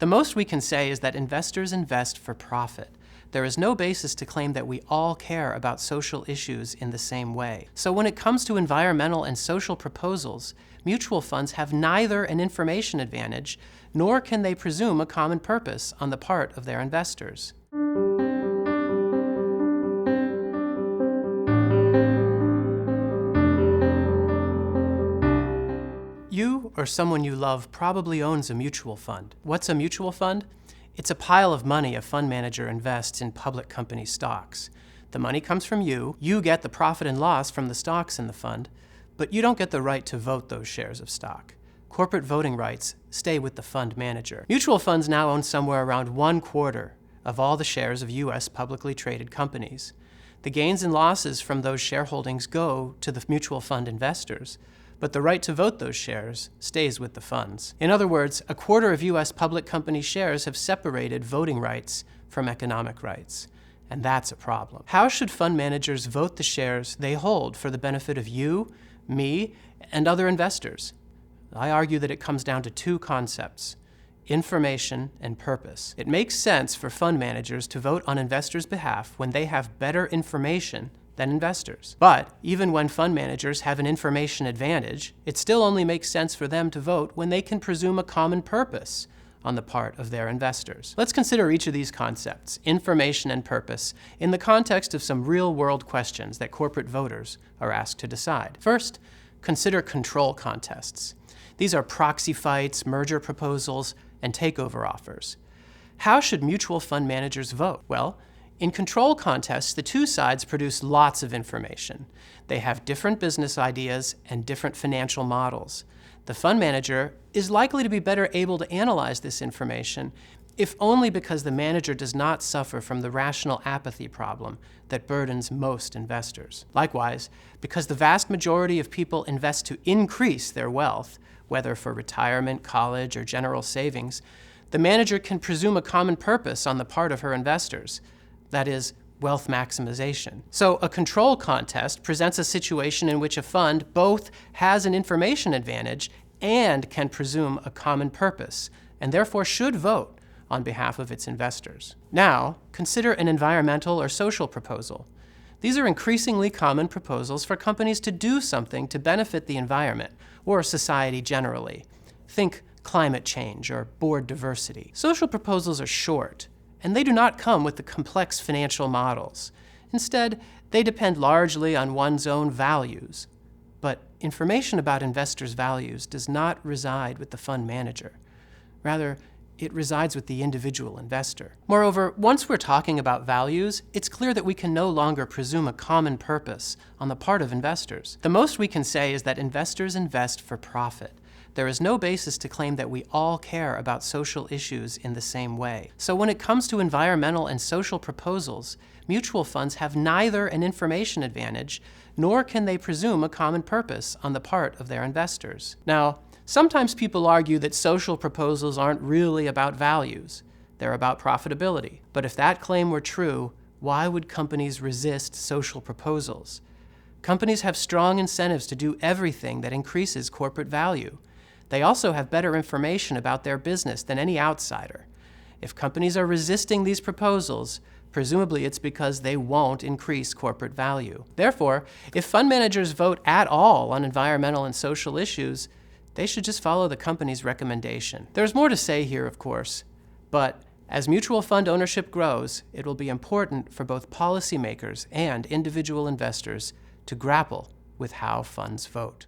The most we can say is that investors invest for profit. There is no basis to claim that we all care about social issues in the same way. So when it comes to environmental and social proposals, mutual funds have neither an information advantage, nor can they presume a common purpose on the part of their investors. You or someone you love probably owns a mutual fund. What's a mutual fund? It's a pile of money a fund manager invests in public company stocks. The money comes from you get the profit and loss from the stocks in the fund, but you don't get the right to vote those shares of stock. Corporate voting rights stay with the fund manager. Mutual funds now own somewhere around 1/4 of all the shares of U.S. publicly traded companies. The gains and losses from those shareholdings go to the mutual fund investors, but the right to vote those shares stays with the funds. In other words, 1/4 of U.S. public company shares have separated voting rights from economic rights, and that's a problem. How should fund managers vote the shares they hold for the benefit of you, me, and other investors? I argue that it comes down to two concepts: information and purpose. It makes sense for fund managers to vote on investors' behalf when they have better information than investors. But even when fund managers have an information advantage, it still only makes sense for them to vote when they can presume a common purpose on the part of their investors. Let's consider each of these concepts, information and purpose, in the context of some real-world questions that corporate voters are asked to decide. First, consider control contests. These are proxy fights, merger proposals, and takeover offers. How should mutual fund managers vote? Well, in control contests, the two sides produce lots of information. They have different business ideas and different financial models. The fund manager is likely to be better able to analyze this information, if only because the manager does not suffer from the rational apathy problem that burdens most investors. Likewise, because the vast majority of people invest to increase their wealth, whether for retirement, college, or general savings, the manager can presume a common purpose on the part of her investors. That is, wealth maximization. So a control contest presents a situation in which a fund both has an information advantage and can presume a common purpose, and therefore should vote on behalf of its investors. Now, consider an environmental or social proposal. These are increasingly common proposals for companies to do something to benefit the environment or society generally. Think climate change or board diversity. Social proposals are short, and they do not come with the complex financial models. Instead, they depend largely on one's own values. But information about investors' values does not reside with the fund manager. Rather, it resides with the individual investor. Moreover, once we're talking about values, it's clear that we can no longer presume a common purpose on the part of investors. The most we can say is that investors invest for profit. There is no basis to claim that we all care about social issues in the same way. So when it comes to environmental and social proposals, mutual funds have neither an information advantage, nor can they presume a common purpose on the part of their investors. Now, sometimes people argue that social proposals aren't really about values. They're about profitability. But if that claim were true, why would companies resist social proposals? Companies have strong incentives to do everything that increases corporate value. They also have better information about their business than any outsider. If companies are resisting these proposals, presumably it's because they won't increase corporate value. Therefore, if fund managers vote at all on environmental and social issues, they should just follow the company's recommendation. There's more to say here, of course, but as mutual fund ownership grows, it will be important for both policymakers and individual investors to grapple with how funds vote.